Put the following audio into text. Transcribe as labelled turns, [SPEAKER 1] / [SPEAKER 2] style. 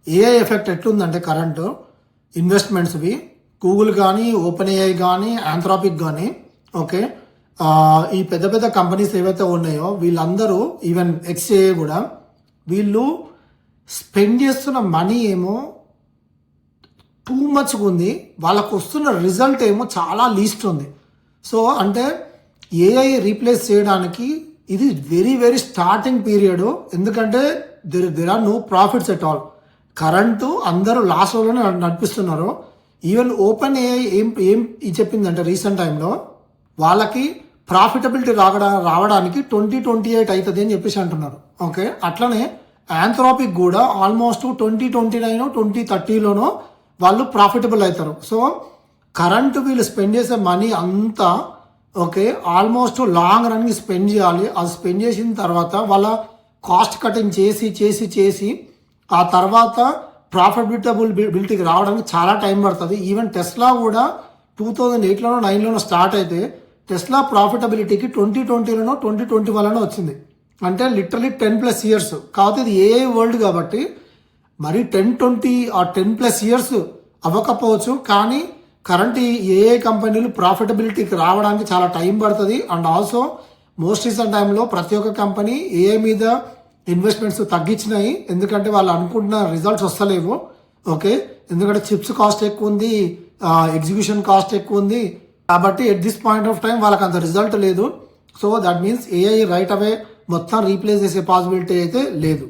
[SPEAKER 1] AI effect ఎట్లుందంటే current ఇన్వెస్ట్మెంట్స్వి Google కానీ open AI కానీ ఆంథ్రాపిక్ కానీ ఓకే ఈ పెద్ద పెద్ద కంపెనీస్ ఏవైతే ఉన్నాయో వీళ్ళందరూ ఈవెన్ ఎక్స్ఏఐ కూడా వీళ్ళు స్పెండ్ చేస్తున్న మనీ ఏమో టూ మచ్గా ఉంది, వాళ్ళకు వస్తున్న రిజల్ట్ ఏమో చాలా లీస్ట్ ఉంది. సో అంటే ఏఐ రీప్లేస్ చేయడానికి ఇది వెరీ వెరీ స్టార్టింగ్ పీరియడ్. ఎందుకంటే there are no profits at all. Current అందరూ లాస్లోనే నడిపిస్తున్నారు. ఈవెన్ ఓపెన్ ఏఐ ఏం చెప్పిందంటే రీసెంట్ టైంలో వాళ్ళకి ప్రాఫిటబిలిటీ రావడానికి 2028 అవుతుంది అని చెప్పేసి అంటున్నారు. ఓకే, అట్లనే ఆంథ్రాపిక్ కూడా ఆల్మోస్ట్ 2029 2030లోనో వాళ్ళు ప్రాఫిటబుల్ అవుతారు. సో కరెంటు వీళ్ళు స్పెండ్ చేసే మనీ అంతా ఓకే ఆల్మోస్ట్ లాంగ్ రన్కి స్పెండ్ చేయాలి. అది స్పెండ్ చేసిన తర్వాత వాళ్ళ కాస్ట్ కటింగ్ చేసి ఆ తర్వాత ప్రాఫిటబిలిటీకి రావడానికి చాలా టైం పడుతుంది. ఈవెన్ టెస్లా కూడా 2008లోనో 2009లోనో స్టార్ట్ అయితే టెస్లా ప్రాఫిటబిలిటీకి 2020లోనో 2021లోనో వచ్చింది. అంటే లిటరలీ 10+ ఇయర్స్. కాకపోతే ఇది ఏఐ వరల్డ్ కాబట్టి మరి 10-20 ఆ 10+ ఇయర్స్ అవ్వకపోవచ్చు. కానీ కరెంట్ ఏఐ కంపెనీలు ప్రాఫిటబిలిటీకి రావడానికి చాలా టైం పడుతుంది. అండ్ ఆల్సో మోస్ట్ రీసెంట్ టైంలో ప్రతి ఒక్క కంపెనీ ఏఐ మీద ఇన్వెస్ట్మెంట్స్ తగ్గించినాయి. ఎందుకంటే వాళ్ళు అనుకుంటున్న రిజల్ట్స్ వస్తలేవు. ఓకే, ఎందుకంటే చిప్స్ కాస్ట్ ఎక్కువ ఉంది, ఎగ్జిక్యూషన్ కాస్ట్ ఎక్కువ ఉంది. కాబట్టి at this point of time వాళ్ళకి అంత రిజల్ట్ లేదు. So that means AI right away మొత్తం రీప్లేస్ చేసే పాసిబిలిటీ అయితే లేదు.